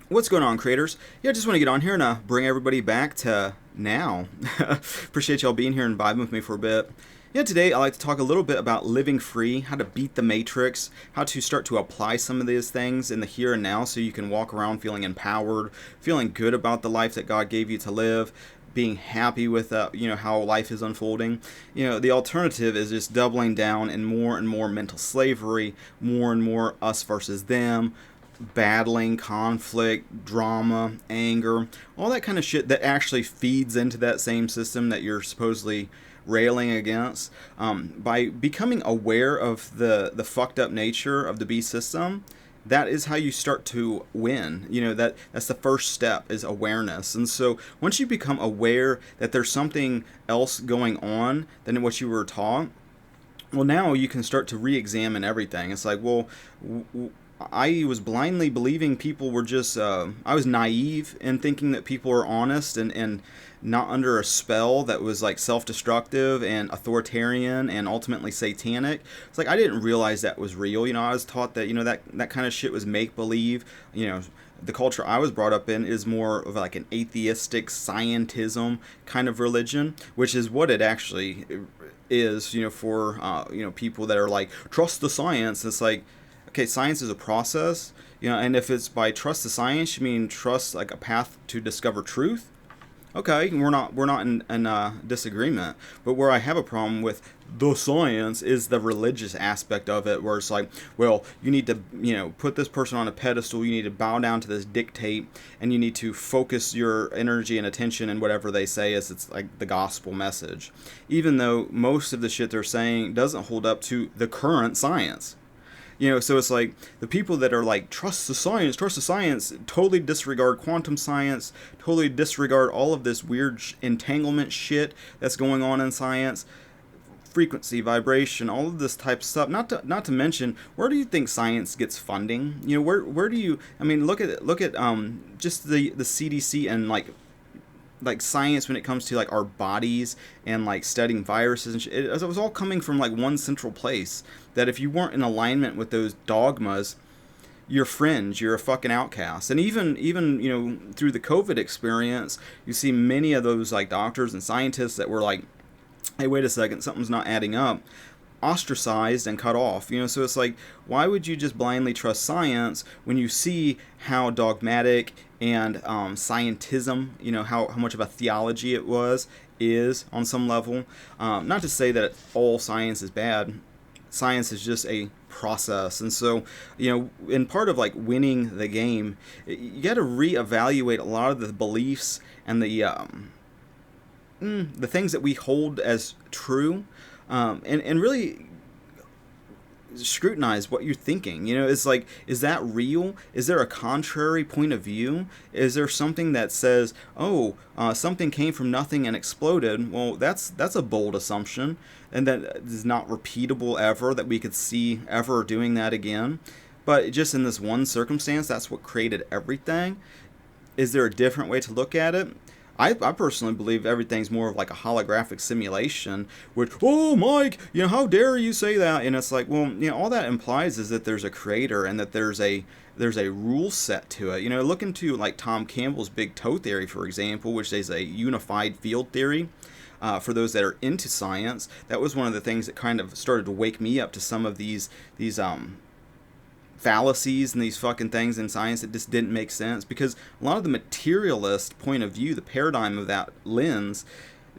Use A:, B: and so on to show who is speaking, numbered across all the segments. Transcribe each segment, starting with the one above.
A: What's going on, creators? Yeah, I just want to get on here and bring everybody back to now. Appreciate y'all being here and vibing with me for a bit. Yeah, today I'd like to talk a little bit about living free, how to beat the matrix, how to start to apply some of these things in the here and now so you can walk around feeling empowered, feeling good about the life that God gave you to live, being happy with how life is unfolding. The alternative is just doubling down in more and more mental slavery, more and more us versus them, battling, conflict, drama, anger, all that kind of shit that actually feeds into that same system that you're supposedly railing against. By becoming aware of the fucked up nature of the beast system, that is how you start to win. That's the first step, is awareness. And so once you become aware that there's something else going on than what you were taught, well, now you can start to re-examine everything. It's like, well, I was blindly believing people were just, I was naive in thinking that people were honest and not under a spell that was like self-destructive and authoritarian and ultimately satanic. It's like, I didn't realize that was real. I was taught that, that kind of shit was make-believe. The culture I was brought up in is more of like an atheistic scientism kind of religion, which is what it actually is, for, people that are like, trust the science. It's like, okay, science is a process, and if it's by trust the science, you mean trust like a path to discover truth. Okay, we're not in disagreement. But where I have a problem with the science is the religious aspect of it, where it's like, well, you need to, put this person on a pedestal, you need to bow down to this dictate, and you need to focus your energy and attention in whatever they say as it's like the gospel message. Even though most of the shit they're saying doesn't hold up to the current science. So it's like the people that are like, trust the science, totally disregard quantum science, totally disregard all of this weird entanglement shit that's going on in science, frequency, vibration, all of this type of stuff. Not to mention, where do you think science gets funding? Where do you? I mean, look at just the CDC and like science when it comes to like our bodies and like studying viruses and shit. It was all coming from like one central place, that if you weren't in alignment with those dogmas, you're fringe, you're a fucking outcast. And even through the COVID experience, you see many of those like doctors and scientists that were like, hey, wait a second, something's not adding up, ostracized and cut off. So it's like, why would you just blindly trust science when you see how dogmatic and scientism, how much of a theology it is on some level. Not to say that all science is bad. Science is just a process. And so, in part of like winning the game, you got to reevaluate a lot of the beliefs and the things that we hold as true, and really scrutinize what you're thinking. It's like, is that real? Is there a contrary point of view? Is there something that says, something came from nothing and exploded? Well, that's a bold assumption, and that is not repeatable ever, that we could see ever doing that again. But just in this one circumstance, that's what created everything. Is there a different way to look at it? I personally believe everything's more of like a holographic simulation, which, oh, Mike, how dare you say that? And it's like, well, all that implies is that there's a creator and that there's a rule set to it. Look into like Tom Campbell's big toe theory, for example, which is a unified field theory. For those that are into science, that was one of the things that kind of started to wake me up to some of these fallacies and these fucking things in science that just didn't make sense, because a lot of the materialist point of view, the paradigm of that lens,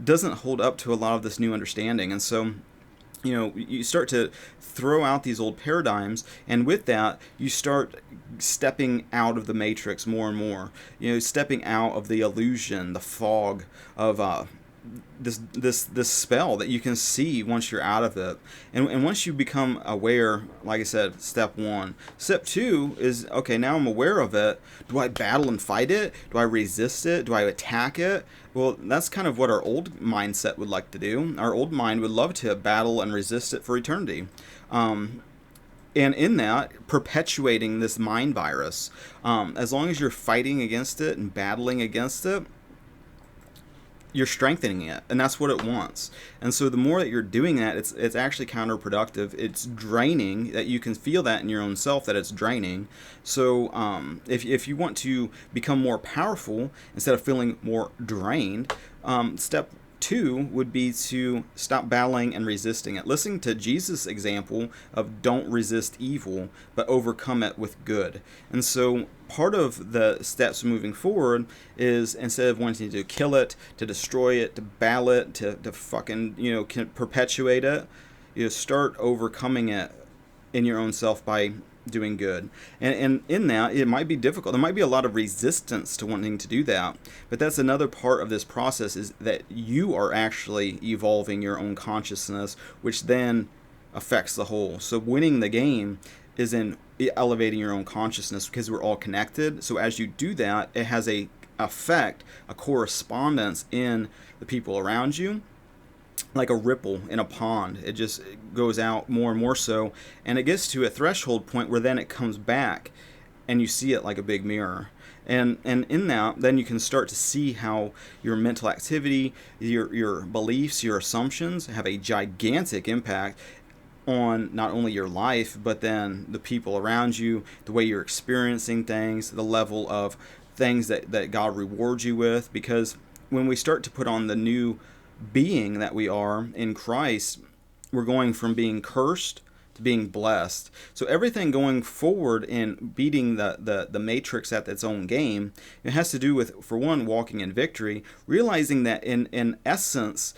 A: doesn't hold up to a lot of this new understanding. And so you start to throw out these old paradigms, and with that you start stepping out of the matrix more and more, stepping out of the illusion, the fog of this spell that you can see once you're out of it. And once you become aware, like I said, step one. Step two is, okay, now I'm aware of it. Do I battle and fight it? Do I resist it? Do I attack it? Well, that's kind of what our old mindset would like to do. Our old mind would love to battle and resist it for eternity. And in that, perpetuating this mind virus. As long as you're fighting against it and battling against it, you're strengthening it, and that's what it wants. And so the more that you're doing that, it's actually counterproductive. It's draining. That you can feel that in your own self, that it's draining. So if you want to become more powerful instead of feeling more drained, step two would be to stop battling and resisting it. Listening to Jesus' example of don't resist evil, but overcome it with good. And so part of the steps moving forward is, instead of wanting to kill it, to destroy it, to battle it, to fucking, perpetuate it, start overcoming it in your own self by doing good. And in that, it might be difficult. There might be a lot of resistance to wanting to do that. But that's another part of this process, is that you are actually evolving your own consciousness, which then affects the whole. So winning the game is in elevating your own consciousness, because we're all connected. So as you do that, it has a effect, a correspondence in the people around you, like a ripple in a pond. It just goes out more and more so, and it gets to a threshold point where then it comes back and you see it like a big mirror. And in that, then you can start to see how your mental activity, your beliefs, your assumptions have a gigantic impact on not only your life, but then the people around you, the way you're experiencing things, the level of things that God rewards you with. Because when we start to put on the new being that we are in Christ, we're going from being cursed to being blessed. So everything going forward in beating the matrix at its own game, it has to do with, for one, walking in victory, realizing that in essence,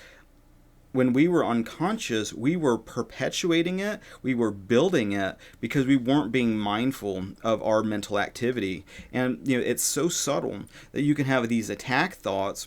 A: when we were unconscious, we were perpetuating it, we were building it, because we weren't being mindful of our mental activity. And it's so subtle that you can have these attack thoughts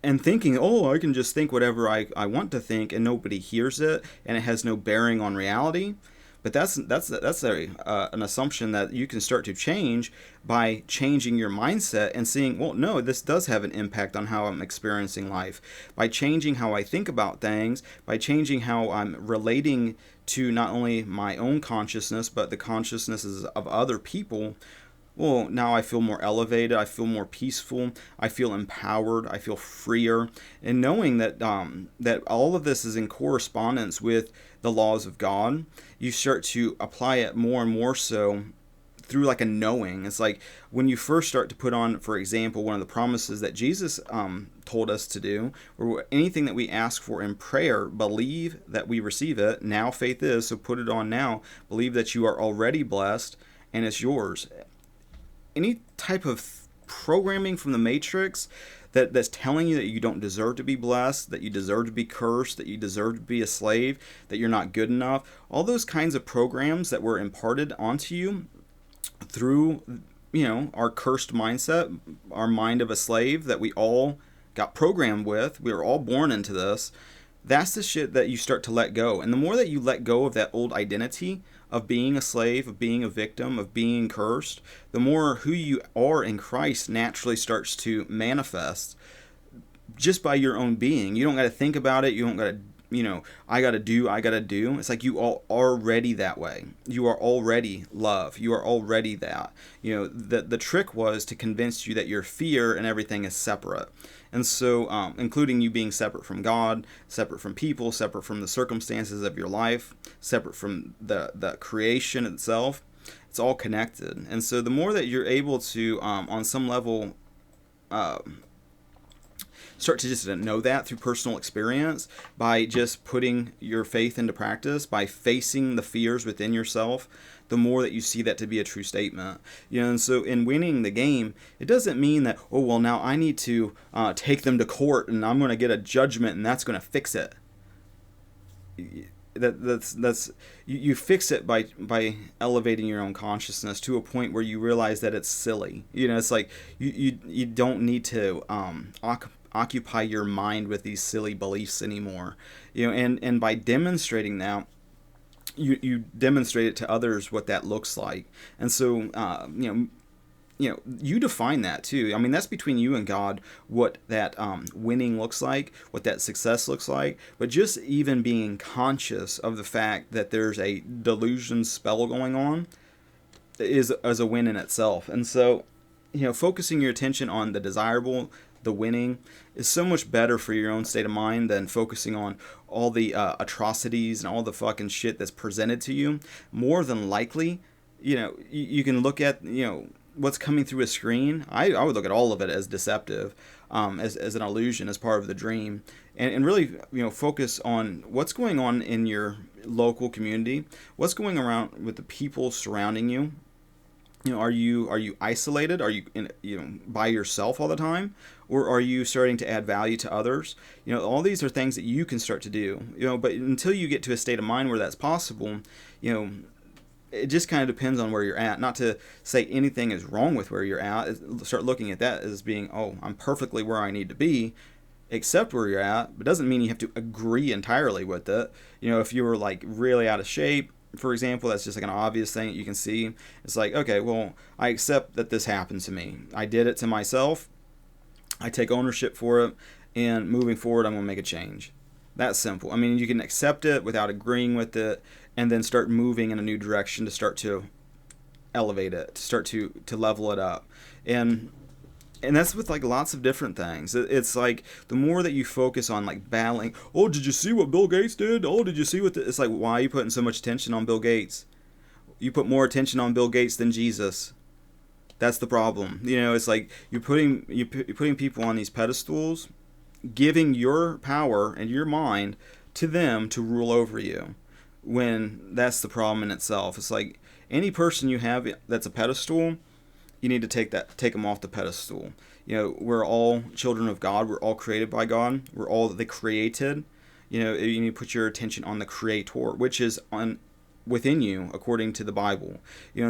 A: and thinking, oh, I can just think whatever I want to think, and nobody hears it, and it has no bearing on reality. But that's an assumption that you can start to change by changing your mindset and seeing, well, no, this does have an impact on how I'm experiencing life. By changing how I think about things, by changing how I'm relating to not only my own consciousness, but the consciousnesses of other people, well, now I feel more elevated, I feel more peaceful, I feel empowered, I feel freer. And knowing that that all of this is in correspondence with the laws of God, you start to apply it more and more so through like a knowing. It's like when you first start to put on, for example, one of the promises that Jesus told us to do, or anything that we ask for in prayer, believe that we receive it. Now faith is, so put it on now. Believe that you are already blessed and it's yours. Any type of programming from the matrix that's telling you that you don't deserve to be blessed, that you deserve to be cursed, that you deserve to be a slave, that you're not good enough, all those kinds of programs that were imparted onto you through our cursed mindset, our mind of a slave that we all got programmed with. We were all born into this. That's the shit that you start to let go. And the more that you let go of that old identity of being a slave, of being a victim, of being cursed, the more who you are in Christ naturally starts to manifest just by your own being. You don't got to think about it. You don't got to, I got to do. It's like you are already that way. You are already love. You are already that. The trick was to convince you that your fear and everything is separate. And so, including you being separate from God, separate from people, separate from the circumstances of your life, separate from the creation itself, it's all connected. And so the more that you're able to, on some level, start to just know that through personal experience, by just putting your faith into practice, by facing the fears within yourself, the more that you see that to be a true statement. And so in winning the game, it doesn't mean that, oh, well, now I need to take them to court and I'm going to get a judgment and that's going to fix it. That's you fix it by elevating your own consciousness to a point where you realize that it's silly. It's like you don't need to occupy your mind with these silly beliefs anymore. And by demonstrating that, you demonstrate it to others what that looks like. And so you define that too. I mean, that's between you and God, what that winning looks like, what that success looks like. But just even being conscious of the fact that there's a delusion spell going on is a win in itself. And so focusing your attention on the desirable, the winning is so much better for your own state of mind than focusing on all the atrocities and all the fucking shit that's presented to you. More than likely, you can look at, what's coming through a screen. I would look at all of it as deceptive, as an illusion, as part of the dream, and really, focus on what's going on in your local community, what's going around with the people surrounding you. Are you isolated? Are you by yourself all the time, or are you starting to add value to others? All these are things that you can start to do. But until you get to a state of mind where that's possible, it just kind of depends on where you're at. Not to say anything is wrong with where you're at. Start looking at that as being, oh, I'm perfectly where I need to be. Accept where you're at, but doesn't mean you have to agree entirely with it. If you were like really out of shape, for example, that's just like an obvious thing that you can see. It's like, okay, well, I accept that this happened to me. I did it to myself. I take ownership for it, and moving forward, I'm going to make a change. That's simple. I mean, you can accept it without agreeing with it, and then start moving in a new direction to start to elevate it, to start to level it up. And that's with like lots of different things. It's like the more that you focus on like battling, oh, did you see what Bill Gates did? Oh, did you see what it's like, why are you putting so much attention on Bill Gates? You put more attention on Bill Gates than Jesus. That's the problem. It's like you're putting people on these pedestals, giving your power and your mind to them to rule over you, when that's the problem in itself. It's like any person you have that's a pedestal, you need to take them off the pedestal. We're all children of God. We're all created by God. We're all the created. You need to put your attention on the Creator, which is within you, according to the Bible.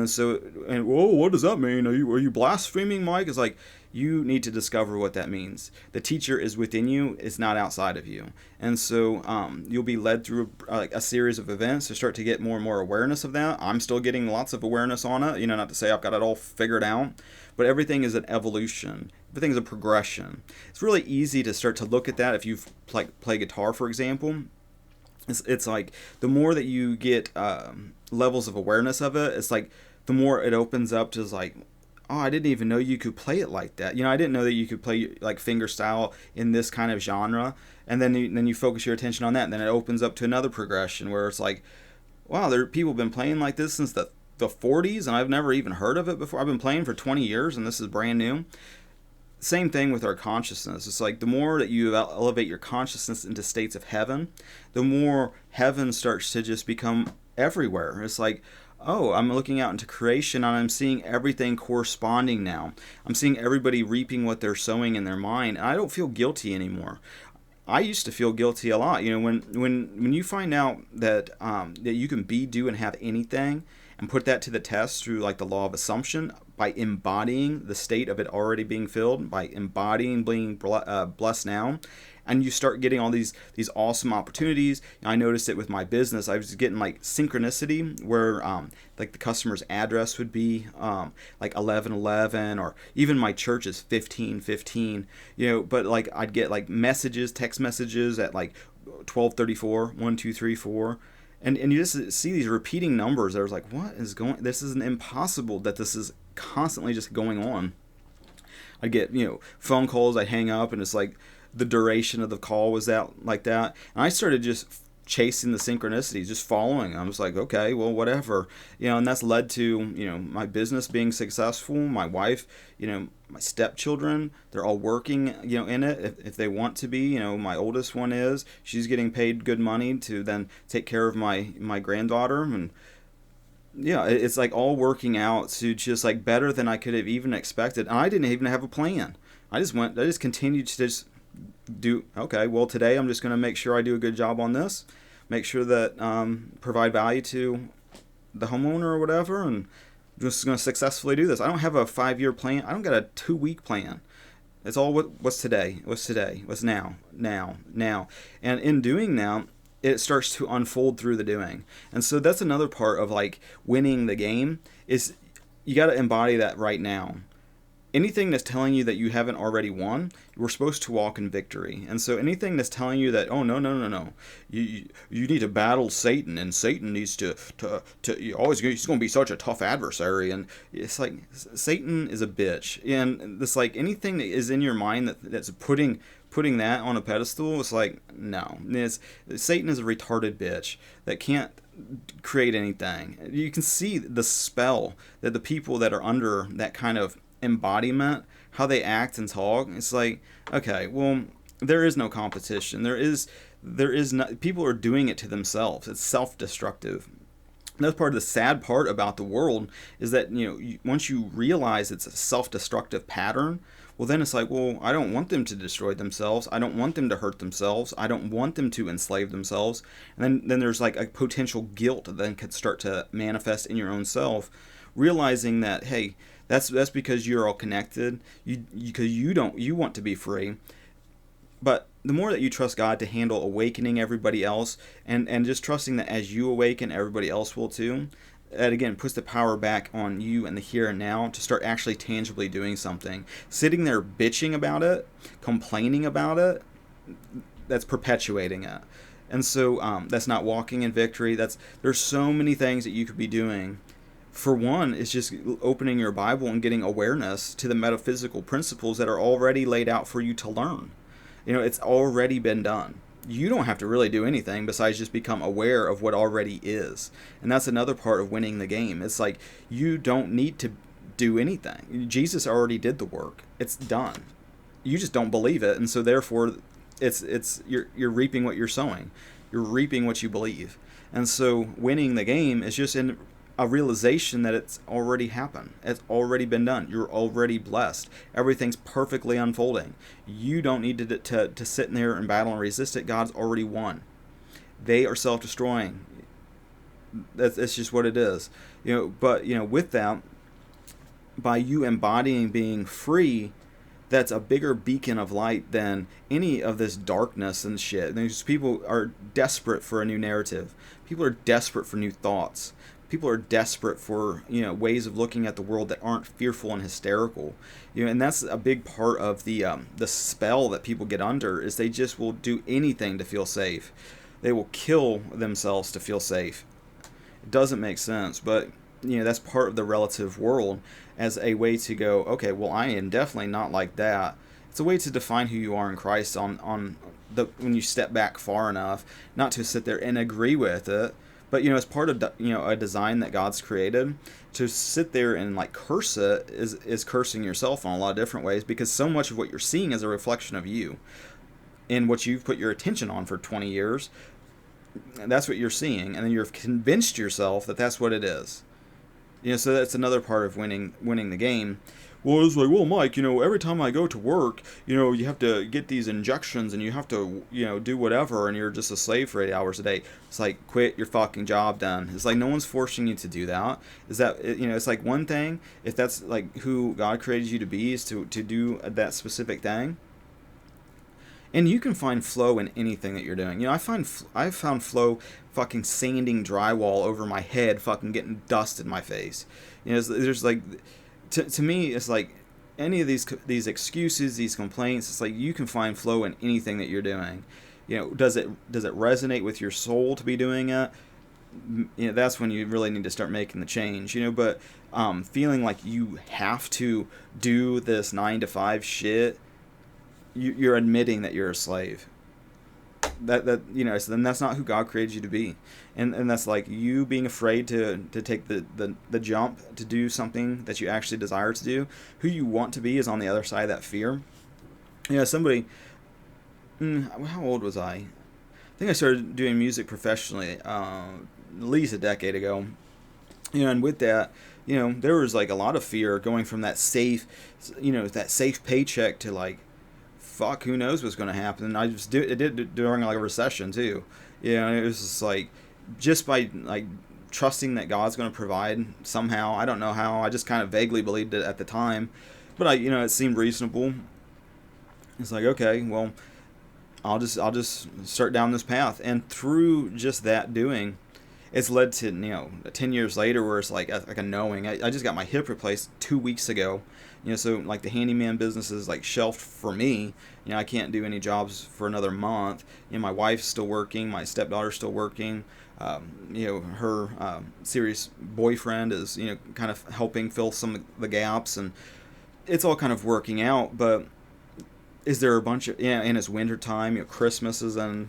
A: So, and whoa, what does that mean? Are you blaspheming, Mike? It's like, you need to discover what that means. The teacher is within you, it's not outside of you. And so you'll be led through a series of events to start to get more and more awareness of that. I'm still getting lots of awareness on it. Not to say I've got it all figured out, but everything is an evolution. Everything's a progression. It's really easy to start to look at that if you play guitar, for example. It's like the more that you get levels of awareness of it, it's like the more it opens up to like, oh, I didn't even know you could play it like that. I didn't know that you could play like fingerstyle in this kind of genre. And then you focus your attention on that, and then it opens up to another progression where it's like, wow, there are people been playing like this since the 40s, and I've never even heard of it before. I've been playing for 20 years, and this is brand new. Same thing with our consciousness. It's like the more that you elevate your consciousness into states of heaven, the more heaven starts to just become everywhere. It's like, oh, I'm looking out into creation and I'm seeing everything corresponding now. I'm seeing everybody reaping what they're sowing in their mind, and I don't feel guilty anymore. I used to feel guilty a lot. When you find out that that you can be, do, and have anything, and put that to the test through like the law of assumption, by embodying the state of it already being filled, by embodying being blessed now, and you start getting all these awesome opportunities. I noticed it with my business. I was getting like synchronicity where like the customer's address would be like 1111, or even my church is 1515. But like I'd get like text messages at like 1234, 1234. And you just see these repeating numbers. I was like, what is going? This is impossible that this is constantly just going on. I'd get phone calls. I'd hang up, and it's like the duration of the call was that like that. And I started just chasing the synchronicities, just following. I was like, okay, well, whatever, and that's led to my business being successful. My wife, my stepchildren, they're all working in it if they want to be. My oldest one she's getting paid good money to then take care of my granddaughter, and it's like all working out to just like better than I could have even expected. And I didn't even have a plan. I just continued to just do, okay, well, today I'm just going to make sure I do a good job on this, make sure that provide value to the homeowner or whatever, and I'm just going to successfully do this. I don't have a 5-year plan. I don't got a 2-week plan. It's all what's today, what's now. And in doing now, it starts to unfold through the doing. And so that's another part of like winning the game, is you got to embody that right now. anything that's telling you that you haven't already won, we're supposed to walk in victory. And so anything that's telling you that, oh, no, no, no, no, you need to battle Satan, and Satan needs to you always, he's going to be such a tough adversary. And it's like, Satan is a bitch. And it's like anything that is in your mind that's putting that on a pedestal, it's like, no. Satan is a retarded bitch that can't create anything. You can see the spell that the people that are under that kind of embodiment, how they act and talk. It's like, okay, well, there is no competition. There is no, people are doing it to themselves. It's self-destructive. That's part of the sad part about the world, is that, once you realize it's a self-destructive pattern, well, then it's like, well, I don't want them to destroy themselves. I don't want them to hurt themselves. I don't want them to enslave themselves. And then there's like a potential guilt that then could start to manifest in your own self, realizing that, hey, that's because you're all connected. Because you want to be free. But the more that you trust God to handle awakening everybody else, and just trusting that as you awaken, everybody else will too, that again puts the power back on you and the here and now to start actually tangibly doing something. Sitting there bitching about it, complaining about it, that's perpetuating it. And so that's not walking in victory. There's so many things that you could be doing. For one, it's just opening your Bible and getting awareness to the metaphysical principles that are already laid out for you to learn. It's already been done. You don't have to really do anything besides just become aware of what already is. And that's another part of winning the game. It's like, you don't need to do anything. Jesus already did the work. It's done. You just don't believe it, and so therefore you're reaping what you're sowing. You're reaping what you believe. And so winning the game is just in a realization that it's already happened. It's already been done. You're already blessed. Everything's perfectly unfolding. You don't need to sit in there and battle and resist it. God's already won. They are self-destroying. That's just what it is. But with that, by you embodying being free, that's a bigger beacon of light than any of this darkness and shit. People are desperate for a new narrative. People are desperate for new thoughts. People are desperate for ways of looking at the world that aren't fearful and hysterical. And that's a big part of the spell that people get under, is they just will do anything to feel safe. They will kill themselves to feel safe. It doesn't make sense, but that's part of the relative world, as a way to go, okay, well, I am definitely not like that. It's a way to define who you are in Christ when you step back far enough, not to sit there and agree with it, but as part of a design that God's created. To sit there and like curse it is cursing yourself in a lot of different ways, because so much of what you're seeing is a reflection of you and what you've put your attention on for 20 years. That's what you're seeing, and then you've convinced yourself that that's what it is. So that's another part of winning the game. Well, it's like, well, Mike, every time I go to work, you have to get these injections, and you have to, do whatever, and you're just a slave for 8 hours a day. It's like, quit your fucking job then. It's like, no one's forcing you to do that. It's like one thing, if that's like who God created you to be, is to do that specific thing. And you can find flow in anything that you're doing. I've found flow fucking sanding drywall over my head, fucking getting dust in my face. There's like, to me, it's like any of these excuses, these complaints. It's like you can find flow in anything that you're doing. Does it resonate with your soul to be doing it? That's when you really need to start making the change. But feeling like you have to do this 9 to 5 shit, you're admitting that you're a slave. So then that's not who God created you to be, and that's like you being afraid to take the jump to do something that you actually desire to do. Who you want to be is on the other side of that fear. Somebody, how old was I think I started doing music professionally at least a decade ago. And with that, there was like a lot of fear going from that safe paycheck to like, fuck, who knows what's going to happen. And I just did it during like a recession too. It was just like, just by like trusting that God's going to provide somehow. I don't know how. I just kind of vaguely believed it at the time, but it seemed reasonable. It's like, okay, well, I'll just start down this path. And through just that doing, it's led to 10 years later where it's like a knowing. I just got my hip replaced 2 weeks ago. So like the handyman business is like shelved for me. I can't do any jobs for another month. My wife's still working, my stepdaughter's still working. Her serious boyfriend is kind of helping fill some of the gaps, and it's all kind of working out. But is there a bunch of and it's winter time, Christmas is in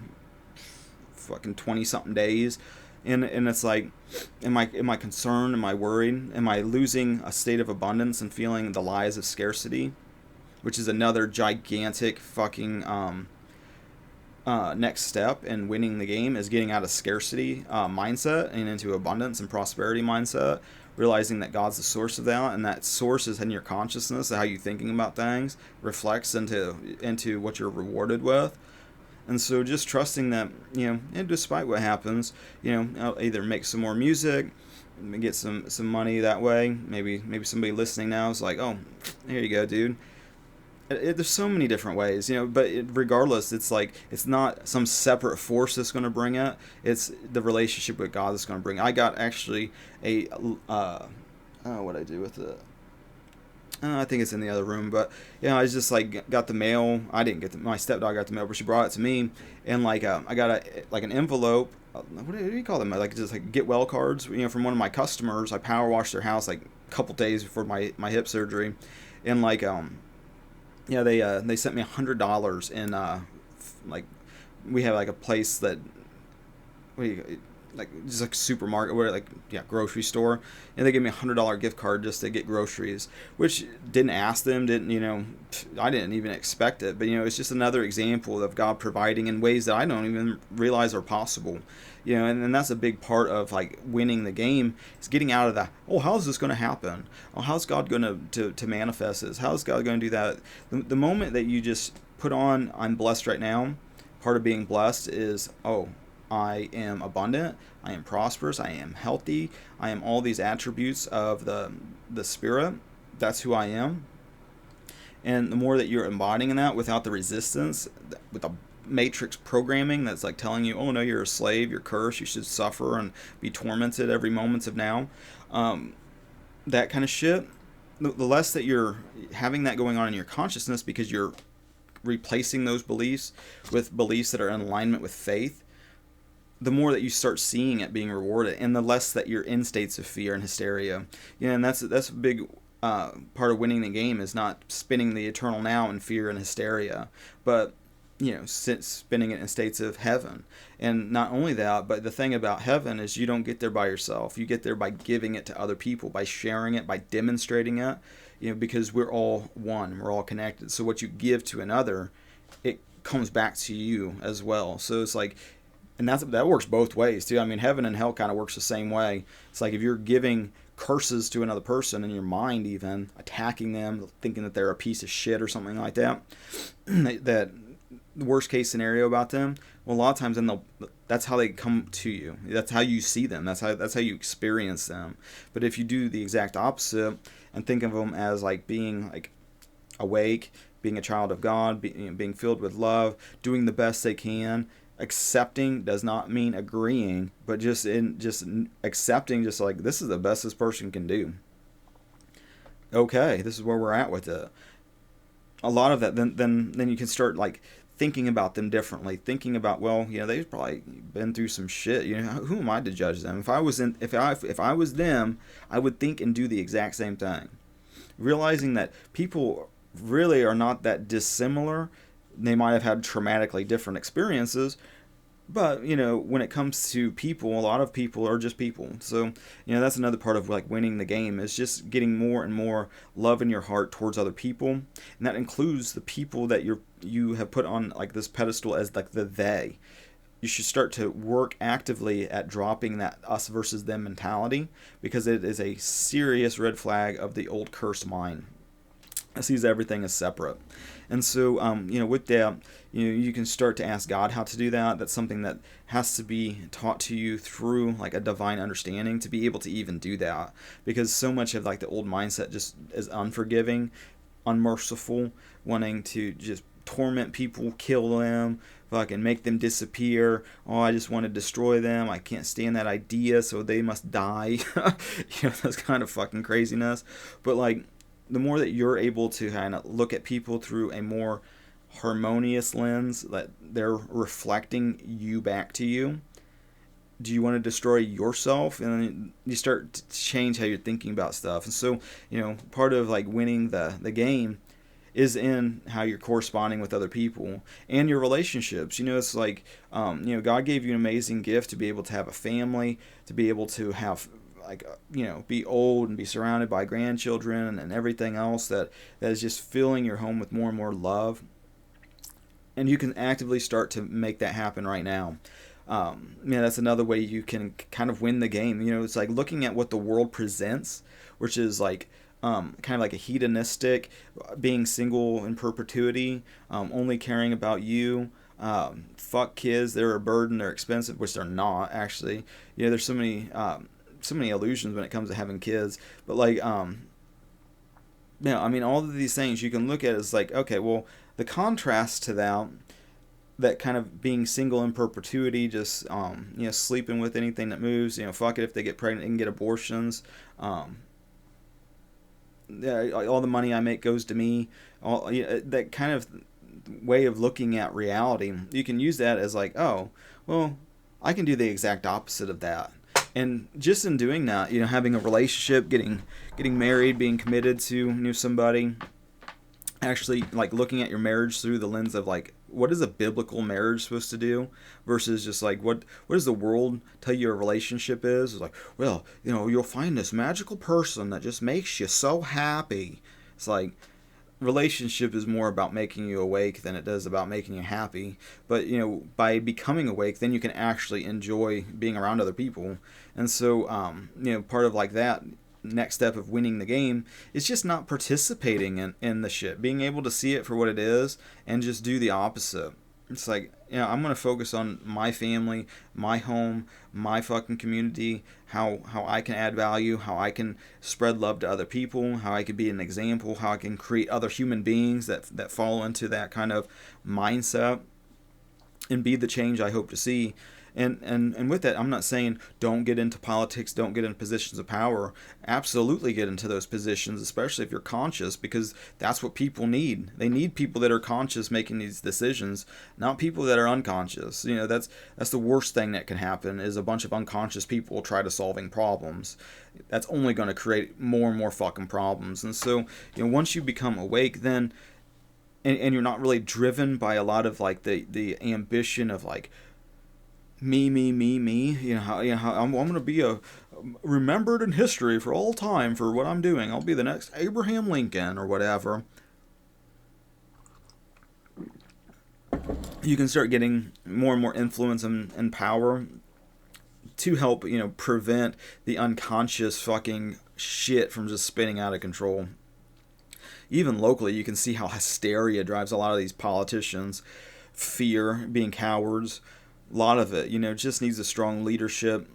A: fucking 20 something days, and it's like, am I concerned, am I worried, am I losing a state of abundance and feeling the lies of scarcity, which is another gigantic fucking next step in winning the game, is getting out of scarcity mindset and into abundance and prosperity mindset, realizing that God's the source of that, and that source is in your consciousness, how you're thinking about things reflects into what you're rewarded with. And so just trusting that, and despite what happens, I'll either make some more music, get some money that way. Maybe somebody listening now is like, oh, here you go, dude. There's so many different ways, but regardless, it's like, it's not some separate force that's going to bring it. It's the relationship with God that's going to bring it. I got actually what I do with it. I think it's in the other room, but I was just like, got the mail. I didn't get my stepdaughter got the mail, but she brought it to me, and like I got an envelope. What do you call them? Like just like get well cards, from one of my customers. I power washed their house like a couple days before my hip surgery, and like they sent me $100 in like, we have like a place that like just like supermarket, where like grocery store, and they gave me $100 gift card just to get groceries, which didn't ask them, I didn't even expect it, but it's just another example of God providing in ways that I don't even realize are possible, and that's a big part of like winning the game, is getting out of that, oh, how's this going to happen, oh, how's God going to manifest this, how's God going to do that. The moment that you just put on, I'm blessed right now, part of being blessed is, oh, I am abundant, I am prosperous, I am healthy, I am all these attributes of the Spirit. That's who I am. And the more that you're embodying that without the resistance, with the matrix programming that's like telling you, oh no, you're a slave, you're cursed, you should suffer and be tormented every moment of now, that kind of shit, the less that you're having that going on in your consciousness, because you're replacing those beliefs with beliefs that are in alignment with faith, the more that you start seeing it being rewarded, and the less that you're in states of fear and hysteria. And that's a big part of winning the game, is not spinning the eternal now in fear and hysteria, but spinning it in states of heaven. And not only that, but the thing about heaven is you don't get there by yourself. You get there by giving it to other people, by sharing it, by demonstrating it, because we're all one, we're all connected. So what you give to another, it comes back to you as well. So it's like, and that works both ways too. I mean, heaven and hell kind of works the same way. It's like if you're giving curses to another person in your mind, even attacking them, thinking that they're a piece of shit or something like that, that the worst case scenario about them, well, a lot of times then that's how they come to you. That's how you see them. That's how you experience them. But if you do the exact opposite and think of them as like being like awake, being a child of God, being filled with love, doing the best they can. Accepting does not mean agreeing, but just accepting, just like, this is the best this person can do. Okay, this is where we're at with it. A lot of that, then you can start like thinking about them differently. Thinking about, well, they've probably been through some shit. Who am I to judge them? If I was them, I would think and do the exact same thing. Realizing that people really are not that dissimilar. They might have had traumatically different experiences, but when it comes to people, a lot of people are just people. So that's another part of like winning the game, is just getting more and more love in your heart towards other people, and that includes the people that you have put on like this pedestal as like the they. You should start to work actively at dropping that us versus them mentality, because it is a serious red flag of the old cursed mind. It sees everything as separate. And so, with that, you can start to ask God how to do that. That's something that has to be taught to you through like a divine understanding to be able to even do that. Because so much of like the old mindset just is unforgiving, unmerciful, wanting to just torment people, kill them, fucking make them disappear. Oh, I just want to destroy them. I can't stand that idea, so they must die. That's kind of fucking craziness. But like, the more that you're able to kind of look at people through a more harmonious lens, that they're reflecting you back to you. Do you want to destroy yourself? And then you start to change how you're thinking about stuff. And so, part of like winning the game is in how you're corresponding with other people and your relationships. It's like, God gave you an amazing gift to be able to have a family, to be able to have like, be old and be surrounded by grandchildren and everything else that is just filling your home with more and more love. And you can actively start to make that happen right now. That's another way you can kind of win the game. It's like looking at what the world presents, which is like kind of like a hedonistic, being single in perpetuity, only caring about you. Fuck kids, they're a burden, they're expensive, which they're not actually. There's so many illusions when it comes to having kids, but like all of these things you can look at as like, okay, well, the contrast to that kind of being single in perpetuity, just sleeping with anything that moves, fuck it, if they get pregnant and get abortions, all the money I make goes to me, that kind of way of looking at reality. You can use that as like, oh, well, I can do the exact opposite of that. And just in doing that, having a relationship, getting married, being committed to somebody, actually like looking at your marriage through the lens of like, what is a biblical marriage supposed to do versus just like what does the world tell you a relationship is? It's like, well, you'll find this magical person that just makes you so happy. It's like, relationship is more about making you awake than it does about making you happy. But by becoming awake, then you can actually enjoy being around other people. And so part of like that next step of winning the game is just not participating in the shit, being able to see it for what it is and just do the opposite. It's like, I'm going to focus on my family, my home, my fucking community, how I can add value, how I can spread love to other people, how I can be an example, how I can create other human beings that fall into that kind of mindset and be the change I hope to see. And with that, I'm not saying don't get into politics, don't get into positions of power. Absolutely get into those positions, especially if you're conscious, because that's what people need. They need people that are conscious making these decisions, not people that are unconscious. That's the worst thing that can happen, is a bunch of unconscious people try to solving problems. That's only going to create more and more fucking problems. And so, once you become awake, then and you're not really driven by a lot of like the ambition of like, me. How I'm going to be remembered in history for all time for what I'm doing. I'll be the next Abraham Lincoln or whatever. You can start getting more and more influence and power to help prevent the unconscious fucking shit from just spinning out of control. Even locally, you can see how hysteria drives a lot of these politicians. Fear, being cowards. A lot of it, just needs a strong leadership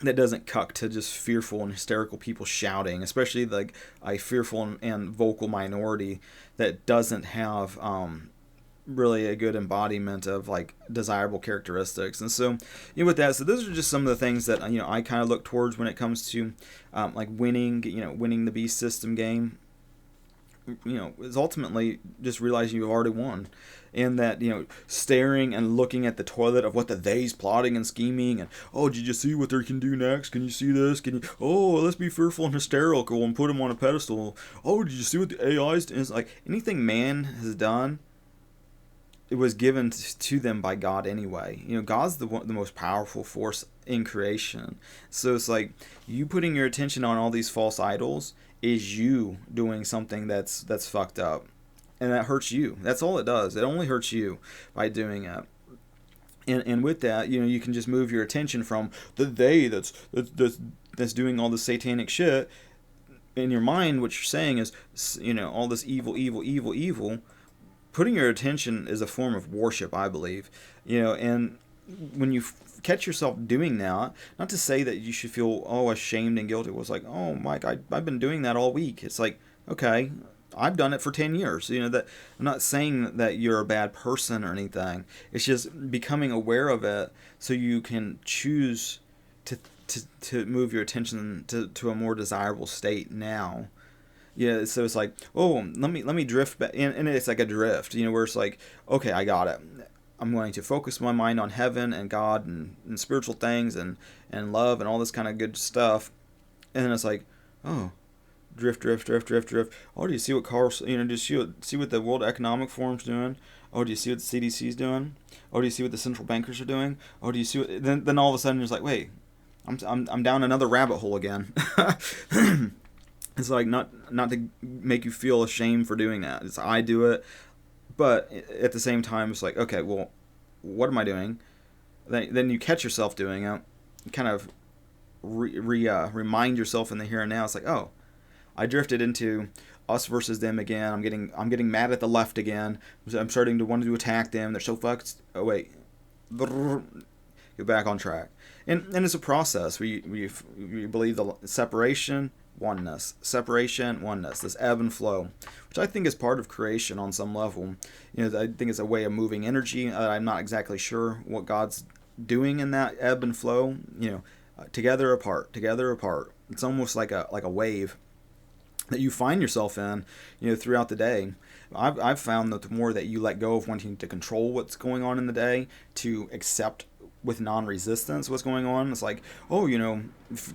A: that doesn't cuck to just fearful and hysterical people shouting, especially like a fearful and vocal minority that doesn't have really a good embodiment of like desirable characteristics. And so, with that, so those are just some of the things that I kind of look towards when it comes to like winning the beast system game. Is ultimately just realizing you've already won. And that, staring and looking at the toilet of what the they's plotting and scheming, and, oh, did you see what they can do next? Can you see this? Let's be fearful and hysterical and put them on a pedestal. Oh, did you see what the AI's doing? It's like, anything man has done, it was given to them by God anyway. God's the most powerful force in creation. So it's like, you putting your attention on all these false idols is you doing something that's fucked up. And that hurts you. That's all it does. It only hurts you by doing it. And with that, you can just move your attention from the they that's doing all this satanic shit. In your mind, what you're saying is, all this evil. Putting your attention is a form of worship, I believe. And when you catch yourself doing that, not to say that you should feel ashamed and guilty. It was like, oh, Mike, I've been doing that all week. It's like, okay, I've done it for 10 years. That I'm not saying that you're a bad person or anything. It's just becoming aware of it so you can choose to to move your attention to a more desirable state now. Yeah, so it's like, oh, let me drift back, and it's like a drift, where it's like, okay, I got it. I'm going to focus my mind on heaven and God and spiritual things and love and all this kind of good stuff, and then it's like, oh, drift, drift, drift, drift, drift. Oh, do you see what Carl? Do you see what the World Economic Forum's doing? Oh, do you see what the CDC's doing? Oh, do you see what the central bankers are doing? Oh, do you see what? Then all of a sudden it's like, wait, I'm down another rabbit hole again. It's like not to make you feel ashamed for doing that. It's I do it, but at the same time, it's like, okay, well, what am I doing? Then you catch yourself doing it. You kind of remind yourself in the here and now. It's like, oh, I drifted into us versus them again. I'm getting mad at the left again. I'm starting to want to attack them. They're so fucked. Oh wait, get back on track. And it's a process. We believe the separation, oneness, separation, oneness. This ebb and flow, which I think is part of creation on some level. I think it's a way of moving energy. I'm not exactly sure what God's doing in that ebb and flow. Together apart, together apart. It's almost like a wave that you find yourself in, throughout the day. I've found that the more that you let go of wanting to control what's going on in the day, to accept with non-resistance what's going on, it's like, oh,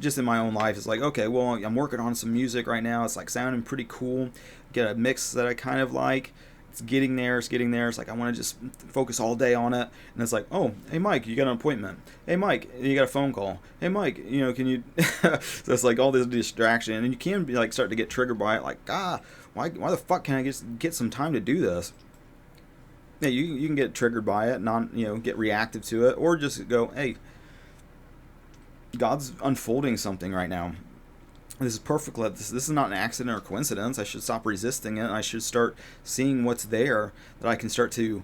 A: just in my own life, it's like, okay, well, I'm working on some music right now. It's like sounding pretty cool. Get a mix that I kind of like. It's getting there. It's like I want to just focus all day on it. And it's like, oh, hey Mike, you got an appointment. Hey Mike, you got a phone call. Hey Mike, can you? So it's like all this distraction, and you can be like start to get triggered by it. Like, why the fuck can I just get some time to do this? Yeah, you can get triggered by it, get reactive to it, or just go, hey, God's unfolding something right now. This is perfect. This is not an accident or coincidence. I should stop resisting it. I should start seeing what's there that I can start to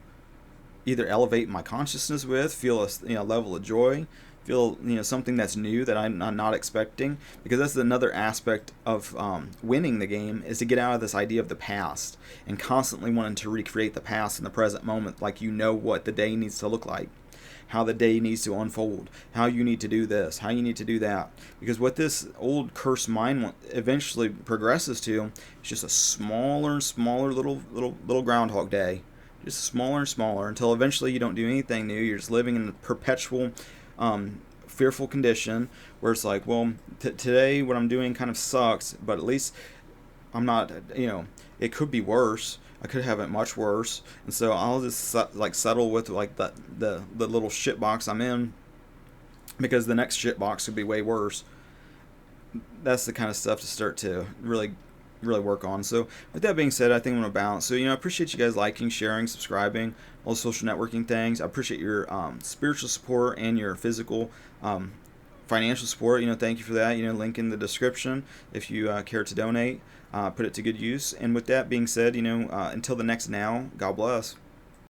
A: either elevate my consciousness with, feel a level of joy, feel something that's new that I'm not expecting. Because that's another aspect of winning the game, is to get out of this idea of the past and constantly wanting to recreate the past in the present moment, like what the day needs to look like, how the day needs to unfold, how you need to do this, how you need to do that. Because what this old cursed mind eventually progresses to is just a smaller and smaller little Groundhog Day. Just smaller and smaller until eventually you don't do anything new. You're just living in a perpetual fearful condition where it's like, well, today what I'm doing kind of sucks, but at least I'm not, it could be worse. I could have it much worse, and so I'll just settle with like the little shit box I'm in, because the next shit box could be way worse. That's the kind of stuff to start to really work on. So with that being said, I think I'm gonna bounce. So I appreciate you guys liking, sharing, subscribing, all the social networking things. I appreciate your spiritual support and your physical financial support. Thank you for that. Link in the description if you care to donate. Put it to good use. And with that being said, until the next now, God bless.